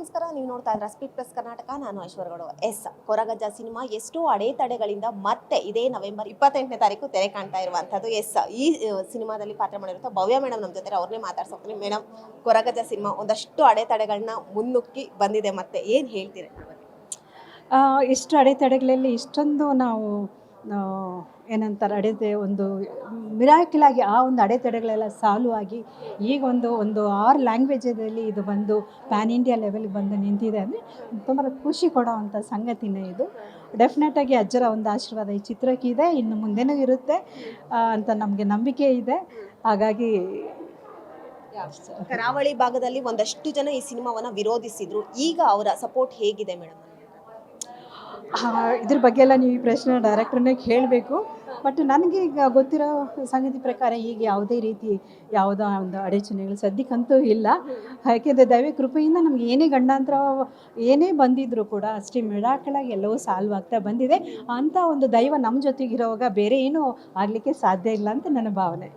ನಮಸ್ಕಾರ. ನೀವು ನೋಡ್ತಾ ಇದ್ದೀರಾ ಸ್ಪೀಡ್ ಪ್ಲಸ್ ಕರ್ನಾಟಕ. ನಾನು ಐಶ್ವರ್ಯಗೌಡ. ಕೊರಗಜ್ಜ ಸಿನಿಮಾ ಎಷ್ಟೋ ಅಡೆತಡೆಗಳಿಂದ ಮತ್ತೆ ಇದೇ ನವೆಂಬರ್ 28ನೇ ತಾರೀಕು ತೆರೆ ಕಾಣ್ತಾ ಇರುವಂಥದ್ದು. ಈ ಸಿನಿಮಾದಲ್ಲಿ ಪಾತ್ರ ಮಾಡಿರುವಂಥ ಭವ್ಯ ಮೇಡಮ್ ನಮ್ಮ ಜೊತೆ, ಅವ್ರನ್ನೇ ಮಾತಾಡ್ಸೋಗ್ತೀನಿ. ಮೇಡಮ್, ಕೊರಗಜ್ಜ ಸಿನಿಮಾ ಒಂದಷ್ಟು ಅಡೆತಡೆಗಳನ್ನ ಮುನ್ನುಗ್ಗಿ ಬಂದಿದೆ, ಮತ್ತೆ ಏನು ಹೇಳ್ತೀರಿ? ಇಷ್ಟು ಅಡೆತಡೆಗಳಲ್ಲಿ ಇಷ್ಟೊಂದು ನಾವು ಏನಂತಾರೆ ಒಂದು ಮಿರಾಕಲ್ ಆಗಿ ಆ ಒಂದು ಅಡೆತಡೆಗಳೆಲ್ಲ ಸಾಲ್ವ್ ಆಗಿ ಈಗ ಒಂದು 6 ಲ್ಯಾಂಗ್ವೇಜಲ್ಲಿ ಇದು ಬಂದು ಪ್ಯಾನ್ ಇಂಡಿಯಾ ಲೆವೆಲ್ಗೆ ಬಂದು ನಿಂತಿದೆ ಅಂದರೆ ತುಂಬ ಖುಷಿ ಕೊಡೋವಂಥ ಸಂಗತಿನೇ ಇದು. ಡೆಫಿನೆಟಾಗಿ ಅಜ್ಜರ ಒಂದು ಆಶೀರ್ವಾದ ಈ ಚಿತ್ರಕ್ಕಿದೆ, ಇನ್ನು ಮುಂದೆನೂ ಇರುತ್ತೆ ಅಂತ ನಮಗೆ ನಂಬಿಕೆ ಇದೆ. ಹಾಗಾಗಿ ಕರಾವಳಿ ಭಾಗದಲ್ಲಿ ಒಂದಷ್ಟು ಜನ ಈ ಸಿನಿಮಾವನ್ನು ವಿರೋಧಿಸಿದ್ರು. ಈಗ ಅವರ ಸಪೋರ್ಟ್ ಹೇಗಿದೆ ಮೇಡಮ್? ಇದ್ರ ಬಗ್ಗೆ ಎಲ್ಲ ನೀವು ಈ ಪ್ರಶ್ನೆ ಡೈರೆಕ್ಟ್ರನ್ನೇ ಕೇಳಬೇಕು. ಬಟ್ ನನಗೆ ಈಗ ಗೊತ್ತಿರೋ ಸಂಗತಿ ಪ್ರಕಾರ ಈಗ ಯಾವುದೇ ರೀತಿ ಯಾವುದೋ ಒಂದು ಅಡಚಣೆಗಳು ಸದ್ಯಕ್ಕಂತೂ ಇಲ್ಲ. ಯಾಕೆಂದರೆ ದೈವ ಕೃಪೆಯಿಂದ ನಮ್ಗೆ ಏನೇ ಗಂಡಾಂತರ ಏನೇ ಬಂದಿದ್ದರೂ ಕೂಡ ಅಷ್ಟೇ ಮಿರಾಕಲಾಗಿ ಎಲ್ಲವೂ ಸಾಲ್ವ್ ಆಗ್ತಾ ಬಂದಿದೆ. ಅಂಥ ಒಂದು ದೈವ ನಮ್ಮ ಜೊತೆಗಿರೋವಾಗ ಬೇರೆ ಏನೂ ಆಗಲಿಕ್ಕೆ ಸಾಧ್ಯ ಇಲ್ಲ ಅಂತ ನನ್ನ ಭಾವನೆ.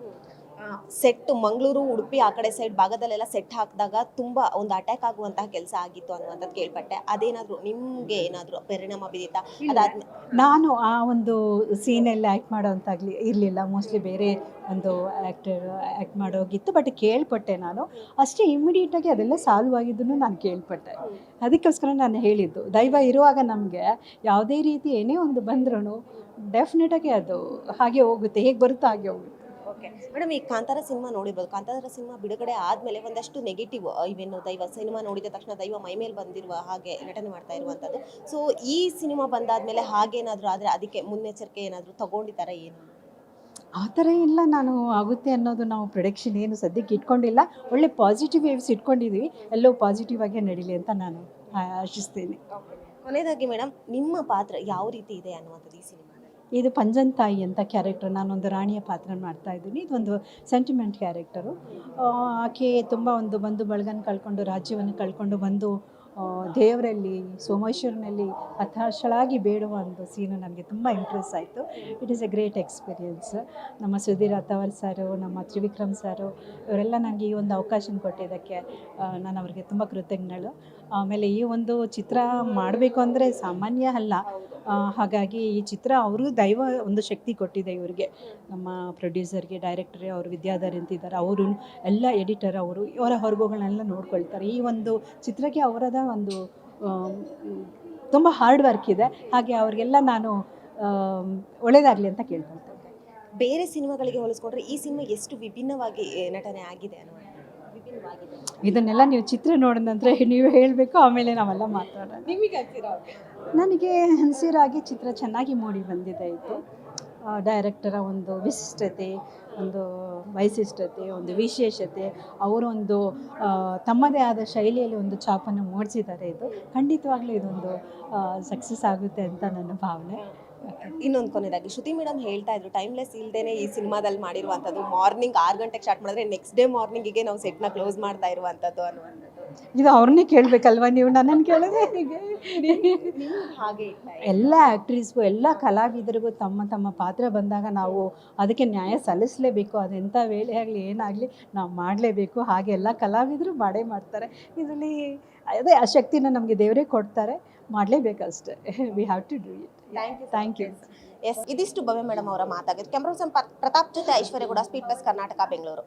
ಸೆಟ್ ಮಂಗಳೂರು, ಉಡುಪಿ ಆ ಕಡೆ ಸೈಡ್ ಭಾಗದಲ್ಲೆಲ್ಲ ಸೆಟ್ ಹಾಕಿದಾಗ ತುಂಬ ಒಂದು ಅಟ್ಯಾಕ್ ಆಗುವಂತಹ ಕೆಲಸ ಆಗಿತ್ತು ಅನ್ನುವಂಥದ್ದು ಕೇಳ್ಪಟ್ಟೆ. ಅದೇನಾದರೂ ನಿಮಗೆ ಏನಾದರೂ ಪರಿಣಾಮ ಬೀರಿತಾ? ಅದಾದ್ಮೇಲೆ ನಾನು ಆ ಒಂದು ಸೀನಲ್ಲಿ ಆ್ಯಕ್ಟ್ ಮಾಡೋವಂತಾಗಲಿ ಇರಲಿಲ್ಲ. ಮೋಸ್ಟ್ಲಿ ಬೇರೆ ಒಂದು ಆ್ಯಕ್ಟ್ ಮಾಡೋಗಿತ್ತು. ಬಟ್ ಕೇಳ್ಪಟ್ಟೆ ನಾನು ಅಷ್ಟೇ. ಇಮ್ಮಿಡಿಯೇಟಾಗಿ ಅದೆಲ್ಲ ಸಾಲ್ವ್ ಆಗಿದ್ದನ್ನು ನಾನು ಕೇಳ್ಪಟ್ಟೆ. ಅದಕ್ಕೋಸ್ಕರ ನಾನು ಹೇಳಿದ್ದು, ದೈವ ಇರುವಾಗ ನಮಗೆ ಯಾವುದೇ ರೀತಿ ಏನೇ ಒಂದು ಬಂದ್ರೂ ಡೆಫಿನೆಟಾಗಿ ಅದು ಹಾಗೆ ಹೋಗುತ್ತೆ, ಹೇಗೆ ಬರುತ್ತೋ ಹಾಗೆ ಹೋಗುತ್ತೆ. ಓಕೆ ಮೇಡಮ್, ಈ ಕಾಂತಾರ ಸಿನಿಮಾ ನೋಡಿರ್ಬೋದು. ಕಾಂತಾರ ಸಿನಿಮಾ ಬಿಡುಗಡೆ ಆದಮೇಲೆ ಒಂದಷ್ಟು ನೆಗೆಟಿವ್, ಇವೇನು ದೈವ ಸಿನಿಮಾ ನೋಡಿದ ತಕ್ಷಣ ದೈವ ಮೈ ಮೇಲೆ ಬಂದಿರುವ ಹಾಗೆ ನಟನೆ ಮಾಡ್ತಾ ಇರುವಂಥದ್ದು. ಸೊ ಈ ಸಿನಿಮಾ ಬಂದಾದಮೇಲೆ ಹಾಗೇನಾದರೂ ಆದರೆ ಅದಕ್ಕೆ ಮುನ್ನೆಚ್ಚರಿಕೆ ಏನಾದರೂ ತಗೊಂಡಿದ್ದಾರೆ ಏನು? ಆ ಥರ ಇಲ್ಲ. ನಾನು ಆಗುತ್ತೆ ಅನ್ನೋದು ನಾವು ಪ್ರೊಡಕ್ಷನ್ ಏನು ಸದ್ಯಕ್ಕೆ ಇಟ್ಕೊಂಡಿಲ್ಲ. ಒಳ್ಳೆ ಪಾಸಿಟಿವ್ ವೇವ್ಸ್ ಇಟ್ಕೊಂಡಿದ್ದೀವಿ. ಎಲ್ಲೋ ಪಾಸಿಟಿವ್ ಆಗೇ ನಡೀಲಿ ಅಂತ ನಾನು ಆಶಿಸ್ತೀನಿ. ಕೊನೆಯದಾಗಿ ಮೇಡಮ್, ನಿಮ್ಮ ಪಾತ್ರ ಯಾವ ರೀತಿ ಇದೆ ಅನ್ನುವಂಥದ್ದು ಈ ಸಿನಿಮಾ? ಇದು ಪಂಜಂತಾಯಿ ಅಂತ ಕ್ಯಾರೆಕ್ಟರ್, ನಾನೊಂದು ರಾಣಿಯ ಪಾತ್ರ ಮಾಡ್ತಾ ಇದ್ದೀನಿ. ಇದೊಂದು ಸೆಂಟಿಮೆಂಟ್ ಕ್ಯಾರೆಕ್ಟರು. ಆಕೆ ತುಂಬ ಒಂದು ಬಂಧು ಬಳಗನ ಕಳ್ಕೊಂಡು, ರಾಜ್ಯವನ್ನು ಕಳ್ಕೊಂಡು ಬಂದು ದೇವರಲ್ಲಿ ಸೋಮೇಶ್ವರನಲ್ಲಿ ಹತಾಶಳಾಗಿ ಬೇಡುವ ಒಂದು ಸೀನು ನನಗೆ ತುಂಬ ಇಂಪ್ರೆಸ್ ಆಯಿತು. It is A great experience. ನಮ್ಮ ಸುಧೀರ್ ಅಥವರ್ ಸಾರು, ನಮ್ಮ ತ್ರಿವಿಕ್ರಮ್ ಸಾರು, ಇವರೆಲ್ಲ ನನಗೆ ಈ ಒಂದು ಅವಕಾಶ ಕೊಟ್ಟಿದ್ದಕ್ಕೆ ನಾನು ಅವರಿಗೆ ತುಂಬ ಕೃತಜ್ಞಳು. ಆಮೇಲೆ ಈ ಒಂದು ಚಿತ್ರ ಮಾಡಬೇಕು ಅಂದರೆ ಸಾಮಾನ್ಯ ಅಲ್ಲ. ಹಾಗಾಗಿ ಈ ಚಿತ್ರ ಅವರು ದೈವ ಒಂದು ಶಕ್ತಿ ಕೊಟ್ಟಿದೆ ಇವರಿಗೆ, ನಮ್ಮ ಪ್ರೊಡ್ಯೂಸರ್ಗೆ, ಡೈರೆಕ್ಟ್ರಿಗೆ. ಅವರು ವಿದ್ಯಾಧರ್ ಅಂತಿದ್ದಾರೆ, ಅವರು ಎಲ್ಲ ಎಡಿಟರ್, ಅವರು ಇವರ ಹೊರಗುಗಳನ್ನೆಲ್ಲ ನೋಡ್ಕೊಳ್ತಾರೆ. ಈ ಒಂದು ಚಿತ್ರಕ್ಕೆ ಅವರದ ಒಂದು ತುಂಬ ಹಾರ್ಡ್ ವರ್ಕ್ ಇದೆ. ಹಾಗೆ ಅವರಿಗೆಲ್ಲ ನಾನು ಒಳ್ಳೆಯದಾಗಲಿ ಅಂತ ಕೇಳ್ಕೊಳ್ತೇನೆ. ಬೇರೆ ಸಿನಿಮಾಗಳಿಗೆ ಹೋಲಿಸ್ಕೊಂಡ್ರೆ ಈ ಸಿನಿಮಾ ಎಷ್ಟು ವಿಭಿನ್ನವಾಗಿ ನಟನೆ ಆಗಿದೆ ಅನ್ನೋ? ಇದನ್ನೆಲ್ಲ ನೀವು ಚಿತ್ರ ನೋಡಿದ ನಂತರ ನೀವು ಹೇಳಬೇಕು, ಆಮೇಲೆ ನಾವೆಲ್ಲ ಮಾತಾಡೋಣ. ನಿಮಗೆ ನನಗೆ ಅನಿಸಿರೋ ಹಾಗೆ ಚಿತ್ರ ಚೆನ್ನಾಗಿ ಮೂಡಿ ಬಂದಿದೆ. ಇದು ಡೈರೆಕ್ಟರ ಒಂದು ವಿಶಿಷ್ಟತೆ, ಒಂದು ವೈಶಿಷ್ಟ್ಯತೆ, ಒಂದು ವಿಶೇಷತೆ, ಅವರೊಂದು ತಮ್ಮದೇ ಆದ ಶೈಲಿಯಲ್ಲಿ ಒಂದು ಛಾಪನ್ನು ಮೂಡಿಸಿದ್ದಾರೆ. ಇದು ಖಂಡಿತವಾಗ್ಲೂ ಇದೊಂದು ಸಕ್ಸಸ್ ಆಗುತ್ತೆ ಅಂತ ನನ್ನ ಭಾವನೆ. ಇನ್ನೊಂದು ಕೊನೆಯದಾಗಿ, ಶ್ರುತಿ ಮೇಡಮ್ ಹೇಳ್ತಾ ಇದ್ರು, ಟೈಮ್ಲೆಸ್ ಇಲ್ದೇನೆ ಈ ಸಿನಿಮಾದಲ್ಲಿ ಮಾಡಿರುವಂಥದ್ದು. ಮಾರ್ನಿಂಗ್ 6 ಗಂಟೆಗೆ ಸ್ಟಾರ್ಟ್ ಮಾಡಿದ್ರೆ ನೆಕ್ಸ್ಟ್ ಡೇ ಮಾರ್ನಿಂಗಿಗೆ ನಾವು ಸೆಟ್ನ ಕ್ಲೋಸ್ ಮಾಡ್ತಾ ಇರುವಂಥದ್ದು ಅನ್ನುವಂಥದ್ದು. ಇದು ಅವ್ರನ್ನೇ ಕೇಳಬೇಕಲ್ವ ನೀವು, ನನ್ನನ್ನು ಕೇಳಿದ್ರೆ ಹೇಗೆ? ಹಾಗೆ ಎಲ್ಲ ಆ್ಯಕ್ಟ್ರೀಸ್ಗೂ, ಎಲ್ಲ ಕಲಾವಿದರಿಗೂ ತಮ್ಮ ತಮ್ಮ ಪಾತ್ರ ಬಂದಾಗ ನಾವು ಅದಕ್ಕೆ ನ್ಯಾಯ ಸಲ್ಲಿಸಲೇಬೇಕು. ಅದೆಂಥ ವೇಳೆ ಆಗಲಿ ಏನಾಗಲಿ ನಾವು ಮಾಡಲೇಬೇಕು. ಹಾಗೆ ಎಲ್ಲ ಕಲಾವಿದರು ಮಾಡೇ ಮಾಡ್ತಾರೆ. ಇದರಲ್ಲಿ ಅದೇ ಆ ಶಕ್ತಿನ ನಮಗೆ ದೇವರೇ ಕೊಡ್ತಾರೆ, ಮಾಡಲೇಬೇಕಷ್ಟೇ. We have to do it. Thank you. Yes, ಇದಿಷ್ಟು ಭವ್ಯ ಮೇಡಮ್ ಅವರ ಮಾತಾಗಿತ್ತು. ಕ್ಯಾಮ್ರಾ ಪರ್ಸನ್ ಪ್ರತಾಪ್ ಜೊತೆ ಐಶ್ವರ್ಯಗೌಡ, ಸ್ಪೀಡ್ ಪ್ಲಸ್ ಕರ್ನಾಟಕ, ಬೆಂಗಳೂರು.